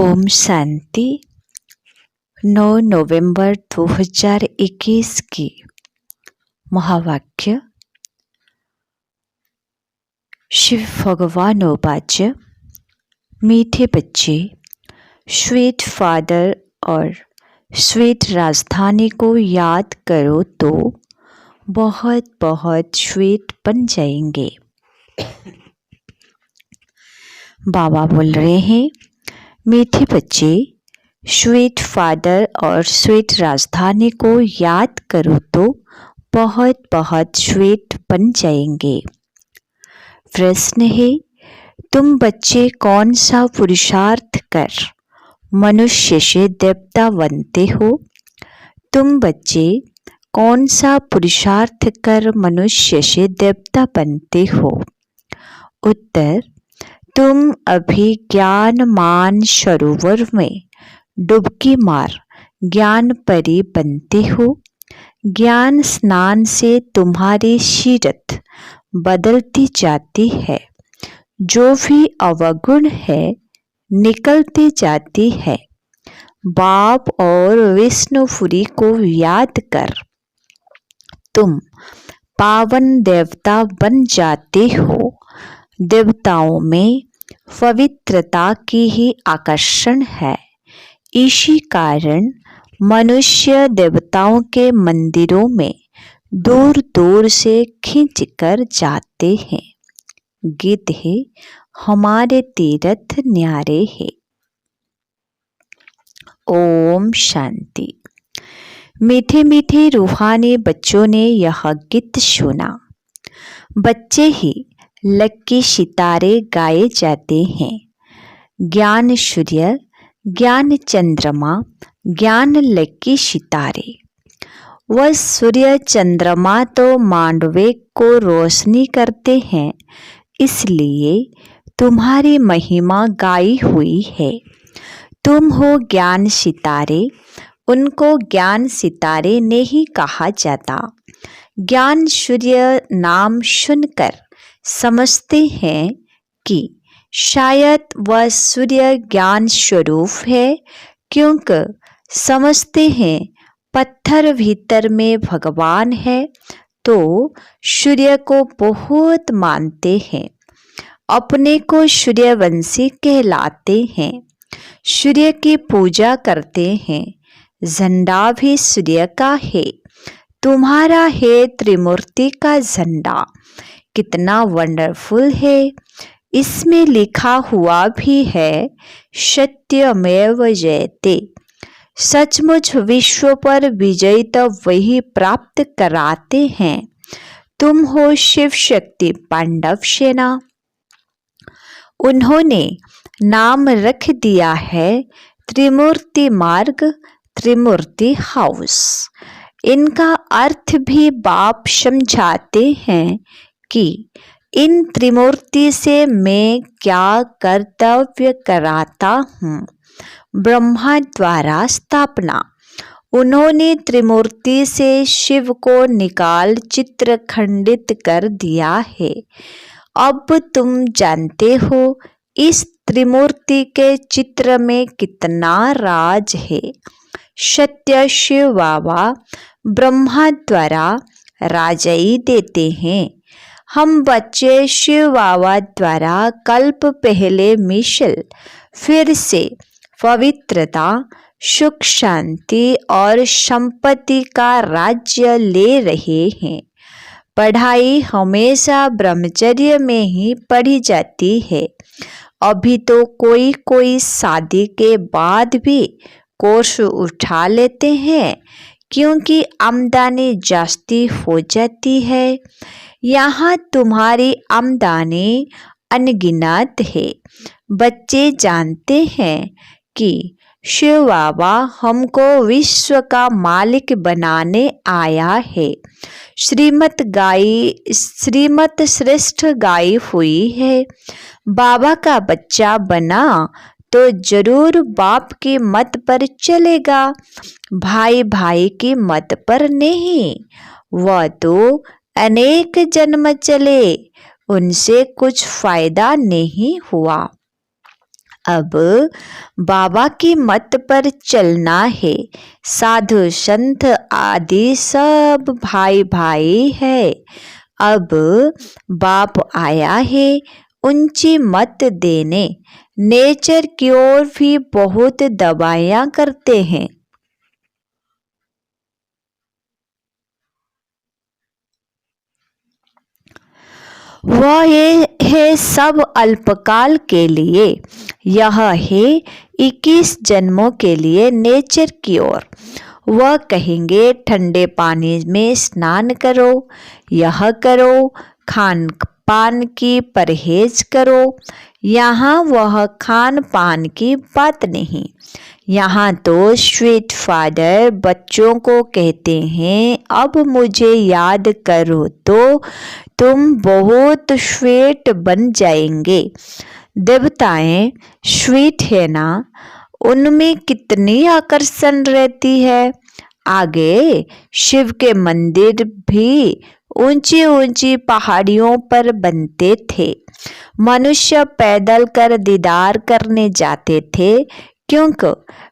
ओम शांति। 9 नवंबर 2021 की महावाक्य। शिव भगवान वाच्य। मीठे बच्चे, स्वीट फादर और स्वीट राजधानी को याद करो तो बहुत बहुत स्वीट बन जाएंगे। बाबा बोल रहे हैं, मीठे बच्चे, स्वीट फादर और स्वीट राजधानी को याद करो तो बहुत बहुत स्वीट बन जाएंगे। प्रश्न है, तुम बच्चे कौन सा पुरुषार्थ कर मनुष्य से देवता बनते हो? तुम बच्चे कौन सा पुरुषार्थ कर मनुष्य से देवता बनते हो? उत्तर, तुम अभी ज्ञान मान सरोवर में डुबकी मार ज्ञान परी बनते हो। ज्ञान स्नान से तुम्हारी सीरत बदलती जाती है। जो भी अवगुण है निकलती जाती है। बाप और विष्णुपुरी को याद कर तुम पावन देवता बन जाते हो। देवताओं में पवित्रता की ही आकर्षण है। इसी कारण मनुष्य देवताओं के मंदिरों में दूर दूर से खींच कर जाते हैं। गीत है, हमारे तीर्थ न्यारे है। ओम शांति। मीठे मीठे रूहानी बच्चों ने यह गीत सुना। बच्चे ही लक्की सितारे गाए जाते हैं। ज्ञान सूर्य, ज्ञान चंद्रमा, ज्ञान लक्की सितारे। वह सूर्य चंद्रमा तो मांडवे को रोशनी करते हैं, इसलिए तुम्हारी महिमा गाई हुई है। तुम हो ज्ञान सितारे, उनको ज्ञान सितारे नहीं कहा जाता। ज्ञान सूर्य नाम सुनकर समझते हैं कि शायद वह सूर्य ज्ञान स्वरूप है, क्योंकि समझते हैं पत्थर भीतर में भगवान है, तो सूर्य को बहुत मानते हैं। अपने को सूर्यवंशी कहलाते हैं। सूर्य की पूजा करते हैं। झंडा भी सूर्य का है। तुम्हारा है त्रिमूर्ति का झंडा। कितना वंडरफुल है। इसमें लिखा हुआ भी है, सत्यमेव जयते। सचमुच विश्व पर विजय तो वही प्राप्त कराते हैं। तुम हो शिव शक्ति पांडव सेना। उन्होंने नाम रख दिया है त्रिमूर्ति मार्ग, त्रिमूर्ति हाउस। इनका अर्थ भी बाप समझाते हैं कि इन त्रिमूर्ति से मैं क्या कर्तव्य कराता हूँ। ब्रह्मा द्वारा स्थापना। उन्होंने त्रिमूर्ति से शिव को निकाल चित्र खंडित कर दिया है। अब तुम जानते हो इस त्रिमूर्ति के चित्र में कितना राज है। सत्य शिव बाबा ब्रह्मा द्वारा राजाई देते हैं। हम बच्चे शिव बाबा द्वारा कल्प पहले मिसल फिर से पवित्रता, सुख, शांति और संपत्ति का राज्य ले रहे हैं। पढ़ाई हमेशा ब्रह्मचर्य में ही पढ़ी जाती है। अभी तो कोई कोई शादी के बाद भी कोर्स उठा लेते हैं, क्योंकि आमदनी जास्ती हो जाती है। यहाँ तुम्हारी आमदनी अनगिनत है। बच्चे जानते हैं कि शिव बाबा हमको विश्व का मालिक बनाने आया है। श्रीमत श्रेष्ठ गाई हुई है। बाबा का बच्चा बना तो जरूर बाप की मत पर चलेगा, भाई भाई की मत पर नहीं। वह तो अनेक जन्म चले, उनसे कुछ फायदा नहीं हुआ। अब बाबा की मत पर चलना है। साधु संत आदि सब भाई भाई है। अब बाप आया है ऊंची मत देने। नेचर की ओर भी बहुत दवाइयाँ करते हैं। वह ये है सब अल्पकाल के लिए। यह है 21 जन्मों के लिए नेचर की ओर। वह कहेंगे ठंडे पानी में स्नान करो, यह करो, खान पान की परहेज करो। यहाँ वह खान पान की बात नहीं। यहाँ तो स्वीट फादर बच्चों को कहते हैं अब मुझे याद करो तो तुम बहुत स्वीट बन जाएंगे। देवताएं स्वीट है ना, उनमें कितनी आकर्षण रहती है। आगे शिव के मंदिर भी ऊंची ऊंची पहाड़ियों पर बनते थे। मनुष्य पैदल कर दीदार करने जाते थे क्योंकि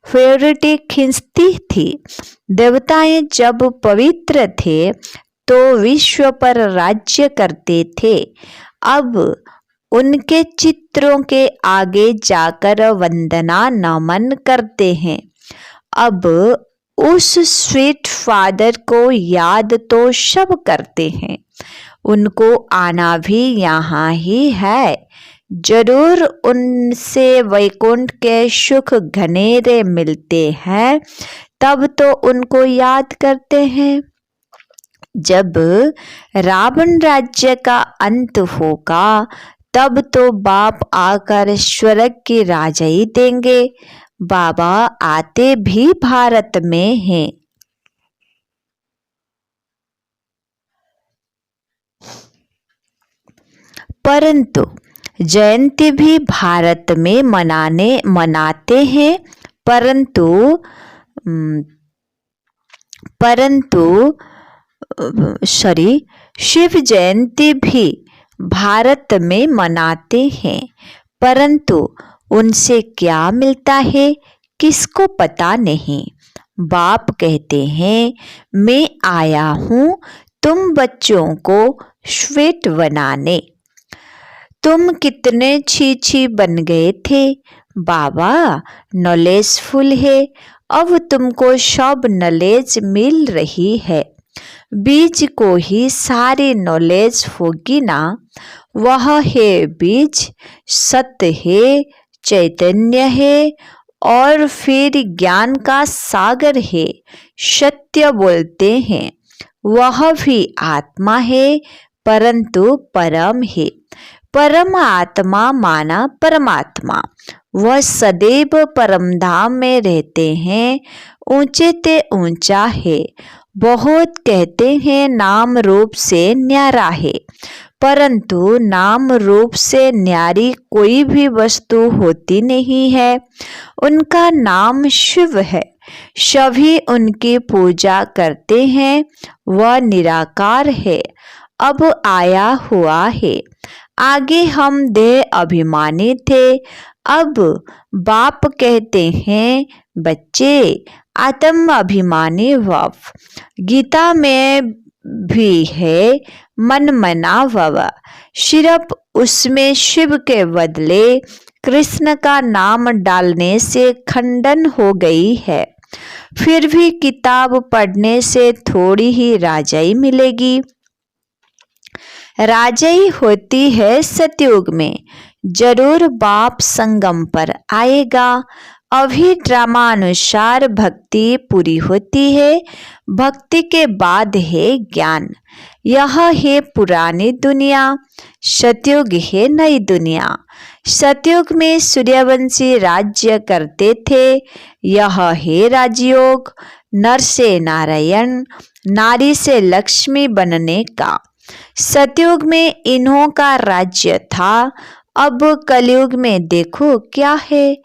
फेवरेटी खींचती थी। देवताएं जब पवित्र थे तो विश्व पर राज्य करते थे। अब उनके चित्रों के आगे जाकर वंदना नमन करते हैं। अब उस स्वीट फादर को याद तो सब करते हैं। उनको आना भी यहाँ ही है। जरूर उनसे वैकुंठ के सुख घनेरे मिलते हैं, तब तो उनको याद करते हैं। जब रावण राज्य का अंत होगा तब तो बाप आकर स्वर्ग की राजाई देंगे। बाबा आते भी भारत में हैं। परंतु जयंती भी भारत में मनाते हैं। परंतु शिव जयंती भी भारत में मनाते हैं, परंतु उनसे क्या मिलता है किसको पता नहीं। बाप कहते हैं मैं आया हूँ तुम बच्चों को स्वीट बनाने। तुम कितने छी बन गए थे। बाबा नॉलेजफुल है, अब तुमको सब नॉलेज मिल रही है। बीज को ही सारी नॉलेज होगी ना। वह है बीज, सत्य है, चैतन्य है और फिर ज्ञान का सागर है। सत्य बोलते हैं। वह भी आत्मा है परंतु परम है। परम आत्मा माना परमात्मा। वह सदैव परमधाम में रहते हैं। ऊंचे ते ऊंचा है। बहुत कहते हैं नाम रूप से न्यारा है, परंतु नाम रूप से न्यारी कोई भी वस्तु होती नहीं है। उनका नाम शिव है। सभी उनकी पूजा करते हैं। वह निराकार है, अब आया हुआ है। आगे हम देह अभिमानी थे, अब बाप कहते हैं बच्चे आत्म अभिमानी भव। गीता में भी है मन मना भव। सिर्फ उसमें शिव के बदले कृष्ण का नाम डालने से खंडन हो गई है। फिर भी किताब पढ़ने से थोड़ी ही राजाई मिलेगी। राजाई होती है सतयुग में। जरूर बाप संगम पर आएगा। अभी ड्रामानुसार भक्ति पूरी होती है। भक्ति के बाद है ज्ञान। यह है पुरानी दुनिया, सतयुग है नई दुनिया। सतयुग में सूर्यवंशी राज्य करते थे। यह है राजयोग। नर से नारायण, नारी से लक्ष्मी बनने का। सतयुग में इन्हों का राज्य था। अब कलयुग में देखो क्या है।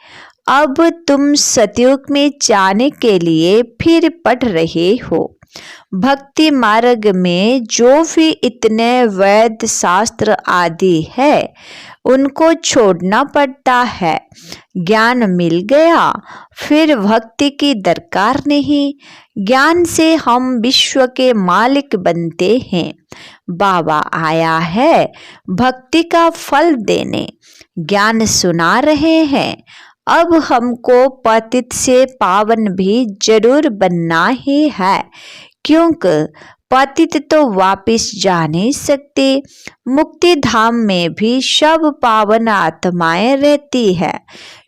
अब तुम सतयुग में जाने के लिए फिर पढ़ रहे हो। भक्ति मार्ग में जो भी इतने वेद शास्त्र आदि है उनको छोड़ना पड़ता है। ज्ञान मिल गया फिर भक्ति की दरकार नहीं। ज्ञान से हम विश्व के मालिक बनते हैं। बाबा आया है भक्ति का फल देने, ज्ञान सुना रहे हैं। अब हमको पतित से पावन भी जरूर बनना ही है, क्योंकि पतित तो वापिस जा नहीं सकते। मुक्ति धाम में भी सब पावन आत्माएं रहती है,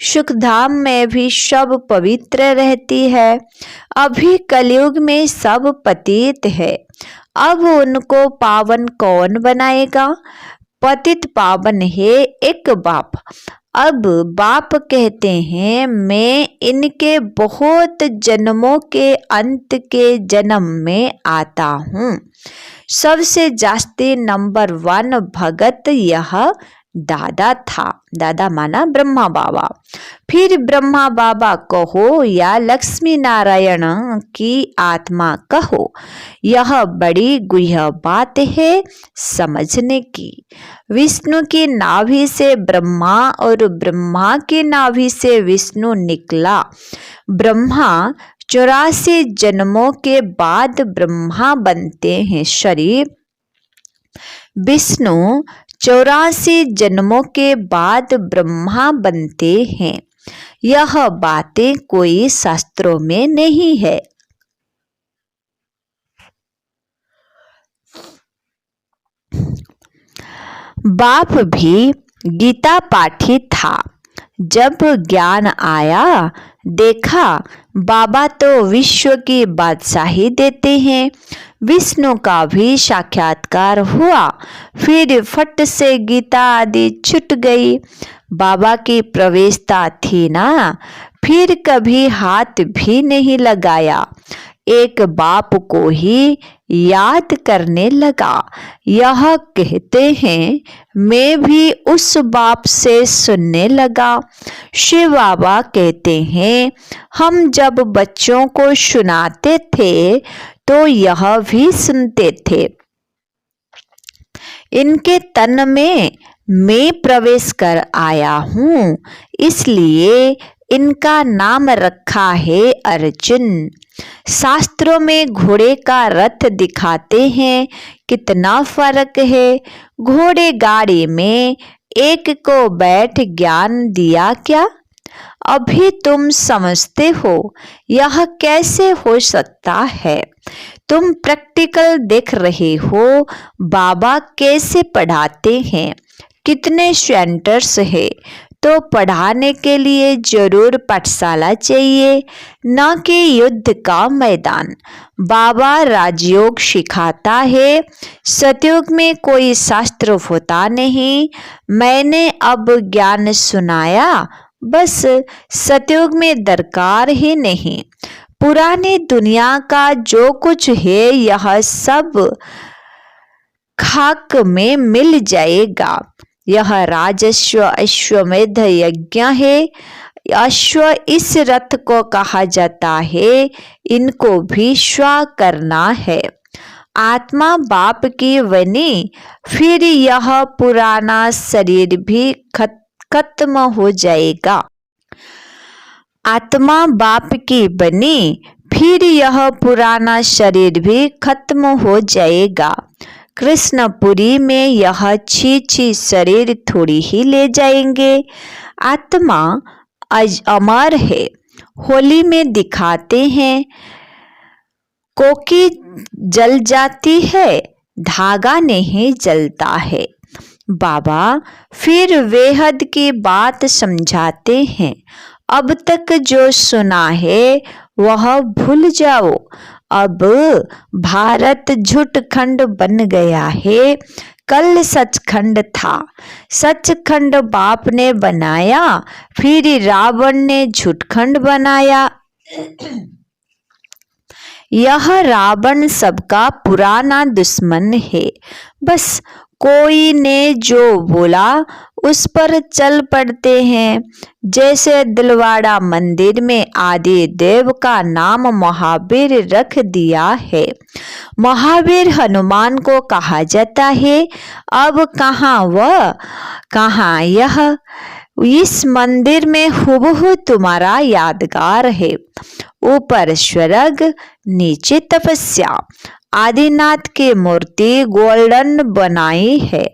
सुख धाम में भी सब पवित्र रहती है। अभी कलयुग में सब पतित है, अब उनको पावन कौन बनाएगा? पतित पावन है एक बाप। अब बाप कहते हैं मैं इनके बहुत जन्मों के अंत के जन्म में आता हूँ। सबसे जास्ती नंबर 1 भगत यह दादा था। दादा माना ब्रह्मा बाबा। फिर ब्रह्मा बाबा कहो या लक्ष्मी नारायण की आत्मा कहो, यह बड़ी गुह्य बात है समझने की। विष्णु की नाभि से ब्रह्मा और ब्रह्मा की नाभि से विष्णु निकला। ब्रह्मा 84 जन्मों के बाद ब्रह्मा बनते हैं शरीर। विष्णु 84 जन्मों के बाद ब्रह्मा बनते हैं। यह बातें कोई शास्त्रों में नहीं है। बाप भी गीता पाठी था। जब ज्ञान आया देखा बाबा तो विश्व की बादशाही देते हैं। विष्णु का भी साक्षात्कार हुआ, फिर फट से गीता आदि छूट गई। बाबा की प्रवेशता थी ना, फिर कभी हाथ भी नहीं लगाया। एक बाप को ही याद करने लगा। यह कहते हैं मैं भी उस बाप से सुनने लगा। शिव बाबा कहते हैं हम जब बच्चों को सुनाते थे तो यह भी सुनते थे। इनके तन में मैं प्रवेश कर आया हूँ, इसलिए इनका नाम रखा है अर्जुन। शास्त्रों में घोड़े का रथ दिखाते हैं, कितना फर्क है। घोड़े गाड़ी में एक को बैठ ज्ञान दिया क्या? अभी तुम समझते हो यह कैसे हो सकता है? तुम प्रैक्टिकल देख रहे हो बाबा कैसे पढ़ाते हैं, कितने सेंटर्स है। तो पढ़ाने के लिए जरूर पाठशाला चाहिए, न कि युद्ध का मैदान। बाबा राजयोग सिखाता है। सतयुग में कोई शास्त्र होता नहीं। मैंने अब ज्ञान सुनाया, बस सतयुग में दरकार ही नहीं। पुरानी दुनिया का जो कुछ है यह सब खाक में मिल जाएगा। यह राजस्व अश्वमेध यज्ञ है। अश्व इस रथ को कहा जाता है, इनको भी स्व करना है। आत्मा बाप की बनी, फिर यह पुराना शरीर भी खत्म हो जाएगा। आत्मा बाप की बनी, फिर यह पुराना शरीर भी खत्म हो जाएगा। कृष्णपुरी में यह छी शरीर थोड़ी ही ले जाएंगे। आत्मा अमर है। होली में दिखाते हैं कोकी जल जाती है, धागा नहीं जलता है। बाबा फिर बेहद की बात समझाते हैं। अब तक जो सुना है वह भूल जाओ। अब भारत झूठखंड बन गया है, कल सचखंड था। सचखंड बाप ने बनाया, फिर रावण ने झूठखंड बनाया। यह रावण सबका पुराना दुश्मन है। बस कोई ने जो बोला उस पर चल पड़ते हैं। जैसे दिलवाड़ा मंदिर में आदि देव का नाम महावीर रख दिया है। महावीर हनुमान को कहा जाता है। अब कहाँ वह कहाँ यह। इस मंदिर में हुबहू तुम्हारा यादगार है। ऊपर स्वर्ग नीचे तपस्या। आदिनाथ की मूर्ति गोल्डन बनाई है।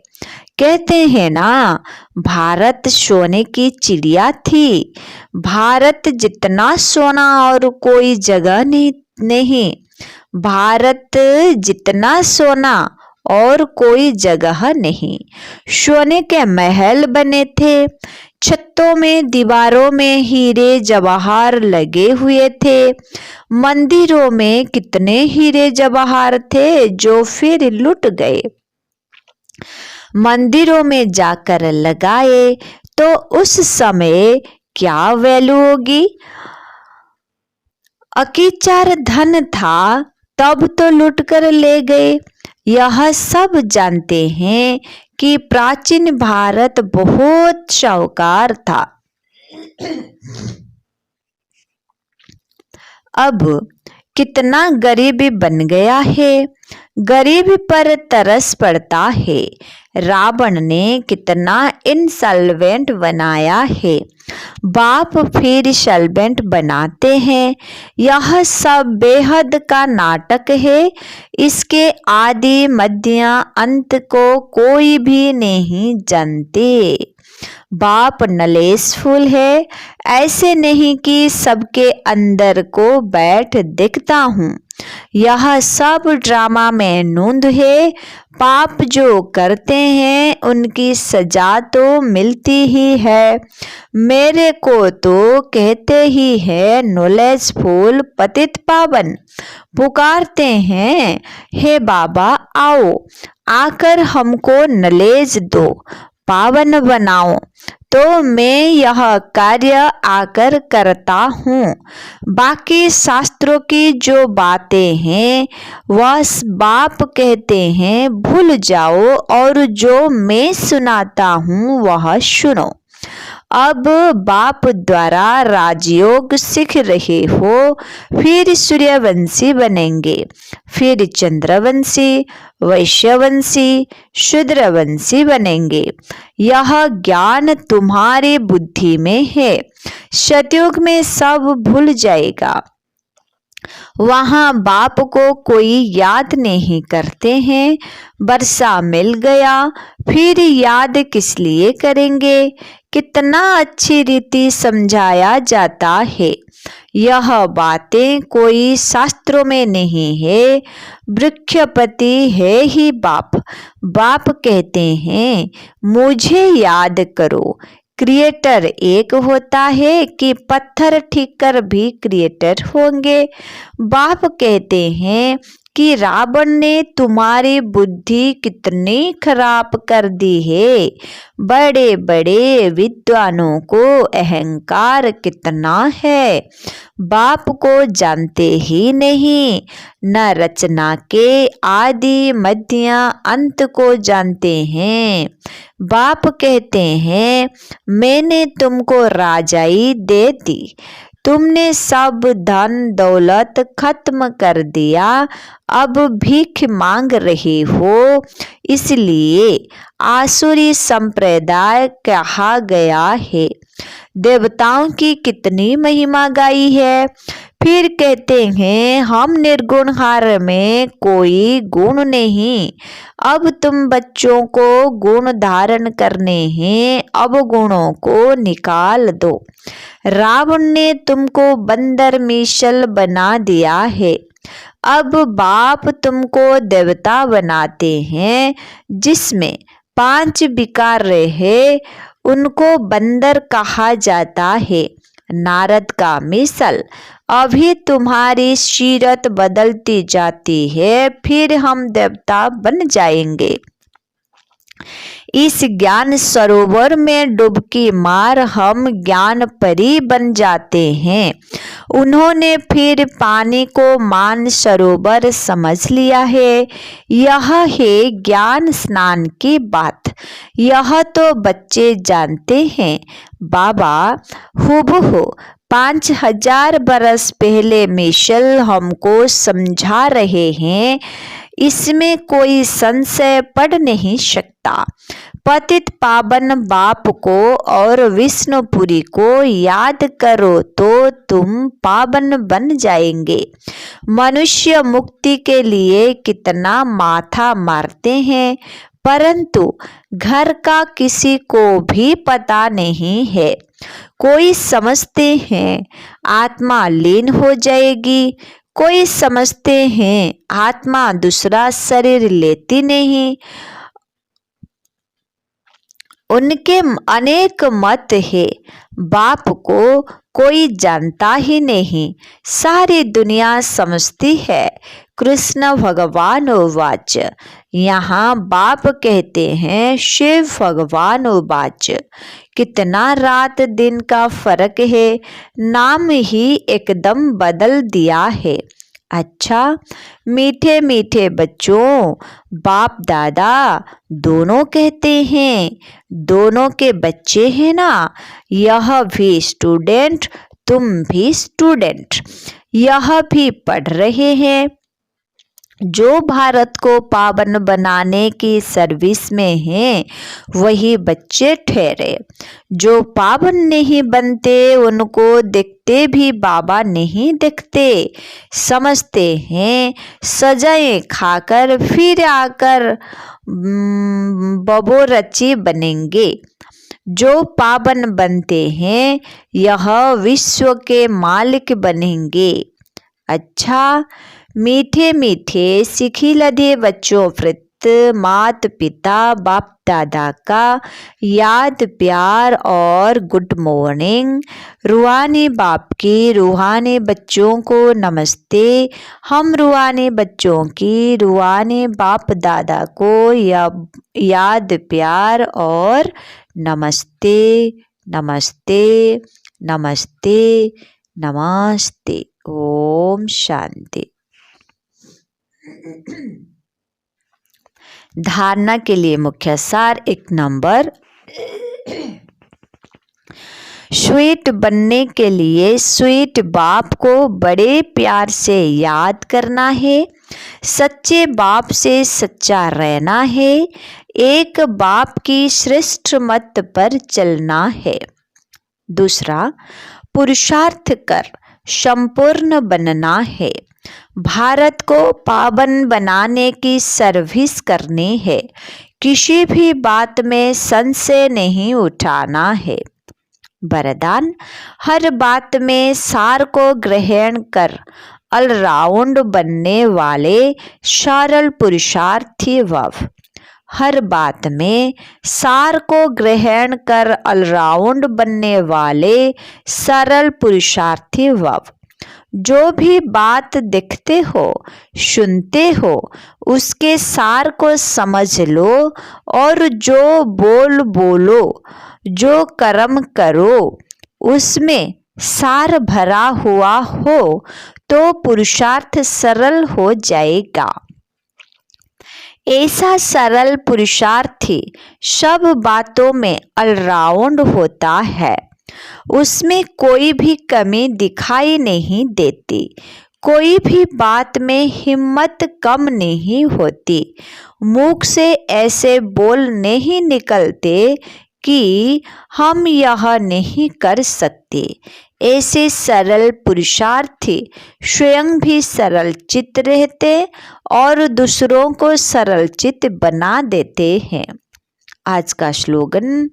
कहते हैं ना, भारत सोने की चिड़िया थी। भारत जितना सोना और कोई जगह नहीं। भारत जितना सोना और कोई जगह नहीं। सोने के महल बने थे। छतों में दीवारों में हीरे जवाहर लगे हुए थे। मंदिरों में कितने हीरे जवाहर थे जो फिर लुट गए। मंदिरों में जाकर लगाए तो उस समय क्या वैल्यू होगी। अकीचार धन था तब तो लूट कर ले गए। यह सब जानते हैं कि प्राचीन भारत बहुत शाहूकार था। अब कितना गरीबी बन गया है। गरीबी पर तरस पड़ता है। रावण ने कितना इंसॉल्वेंट बनाया है। बाप फिर सॉल्वेंट बनाते हैं। यह सब बेहद का नाटक है। इसके आदि मध्य अंत को कोई भी नहीं जानते। बाप नॉलेजफुल है। ऐसे नहीं कि सबके अंदर को बैठ देखता हूँ। यह सब ड्रामा में नूंद है। पाप जो करते हैं उनकी सजा तो मिलती ही है। मेरे को तो कहते ही है नॉलेजफुल पतित पावन। पुकारते हैं, हे बाबा आओ, आकर हमको नॉलेज दो, पावन बनाओ। तो मैं यह कार्य आकर करता हूँ। बाकी शास्त्रों की जो बातें हैं वह बाप कहते हैं भूल जाओ और जो मैं सुनाता हूँ वह सुनो। अब बाप द्वारा राजयोग सीख रहे हो, फिर सूर्यवंशी बनेंगे, फिर चंद्रवंशी, वैश्यवंशी, शूद्रवंशी बनेंगे। यह ज्ञान तुम्हारी बुद्धि में है। सतयुग में सब भूल जाएगा। वहाँ बाप को कोई याद नहीं करते हैं। वर्षा मिल गया, फिर याद किस लिए करेंगे। कितना अच्छी रीति समझाया जाता है। यह बातें कोई शास्त्रों में नहीं है। वृक्षपति है ही बाप। बाप कहते हैं मुझे याद करो। क्रिएटर एक होता है कि पत्थर ठीक कर भी क्रिएटर होंगे। बाप कहते हैं कि रावण ने तुम्हारी बुद्धि कितनी खराब कर दी है। बड़े बड़े विद्वानों को अहंकार कितना है। बाप को जानते ही नहीं। न रचना के आदि मध्य अंत को जानते हैं। बाप कहते हैं मैंने तुमको राजाई दे दी, तुमने सब धन दौलत खत्म कर दिया, अब भीख मांग रहे हो। इसलिए आसुरी संप्रदाय कहा गया है। देवताओं की कितनी महिमा गाई है। फिर कहते हैं हम निर्गुणहार में कोई गुण नहीं। अब तुम बच्चों को गुण धारण करने हैं, अब गुणों को निकाल दो। रावण ने तुमको बंदर मिसल बना दिया है। अब बाप तुमको देवता बनाते हैं। जिसमें 5 विकार रहे उनको बंदर कहा जाता है। नारद का मिसल। अभी तुम्हारी सीरत बदलती जाती है, फिर हम देवता बन जाएंगे। इस ज्ञान सरोवर में डुबकी मार हम ज्ञान परी बन जाते हैं। उन्होंने फिर पानी को मान सरोवर समझ लिया है। यह है ज्ञान स्नान की बात। यह तो बच्चे जानते हैं। बाबा हुबहू 5000 बरस पहले मिशेल हमको समझा रहे हैं। इसमें कोई संशय पड़ नहीं सकता। पतित पावन बाप को और विष्णुपुरी को याद करो तो तुम पावन बन जाएंगे। मनुष्य मुक्ति के लिए कितना माथा मारते हैं, परंतु घर का किसी को भी पता नहीं है। कोई समझते हैं आत्मा लीन हो जाएगी, कोई समझते हैं आत्मा दूसरा शरीर लेती नहीं। उनके अनेक मत है। बाप को कोई जानता ही नहीं, सारी दुनिया समझती है। कृष्ण भगवान उवाच। यहाँ बाप कहते हैं शिव भगवान उवाच। कितना रात दिन का फर्क है, नाम ही एकदम बदल दिया है। अच्छा मीठे मीठे बच्चों, बाप दादा दोनों कहते हैं, दोनों के बच्चे हैं ना। यह भी स्टूडेंट, तुम भी स्टूडेंट। यह भी पढ़ रहे हैं। जो भारत को पावन बनाने की सर्विस में हैं, वही बच्चे ठहरे। जो पावन नहीं बनते उनको देखते भी बाबा नहीं देखते। समझते हैं सजाएं खाकर फिर आकर बबोरची बनेंगे। जो पावन बनते हैं यह विश्व के मालिक बनेंगे। अच्छा मीठे मीठे सिखिलधे बच्चों प्रति मात पिता बाप दादा का याद प्यार और गुड मॉर्निंग। रूहानी बाप की रूहानी बच्चों को नमस्ते। हम रूहानी बच्चों की रूहानी बाप दादा को याद प्यार और नमस्ते नमस्ते नमस्ते नमस्ते। ओम शांति। धारणा के लिए मुख्य सार 1 नंबर, स्वीट बनने के लिए स्वीट बाप को बड़े प्यार से याद करना है। सच्चे बाप से सच्चा रहना है। एक बाप की श्रेष्ठ मत पर चलना है। दूसरा, पुरुषार्थ कर संपूर्ण बनना है। भारत को पावन बनाने की सर्विस करनी है। किसी भी बात में संशय नहीं उठाना है। वरदान, हर बात में सार को ग्रहण कर ऑलराउंड बनने वाले सरल पुरुषार्थी भव। हर बात में सार को ग्रहण कर ऑलराउंड बनने वाले सरल पुरुषार्थी भव। जो भी बात देखते हो सुनते हो उसके सार को समझ लो और जो बोलो जो कर्म करो उसमें सार भरा हुआ हो तो पुरुषार्थ सरल हो जाएगा। ऐसा सरल पुरुषार्थी सब बातों में ऑलराउंड होता है। उसमें कोई भी कमी दिखाई नहीं देती। कोई भी बात में हिम्मत कम नहीं होती। मुख से ऐसे बोल नहीं निकलते कि हम यह नहीं कर सकते। ऐसे सरल पुरुषार्थी स्वयं भी सरल चित्त रहते और दूसरों को सरल चित्त बना देते हैं। आज का स्लोगन,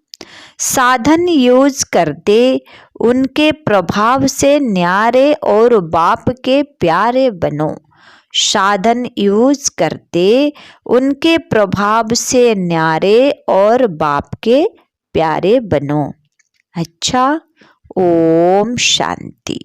साधन यूज करते उनके प्रभाव से न्यारे और बाप के प्यारे बनो। साधन यूज करते उनके प्रभाव से न्यारे और बाप के प्यारे बनो। अच्छा, ओम शांति।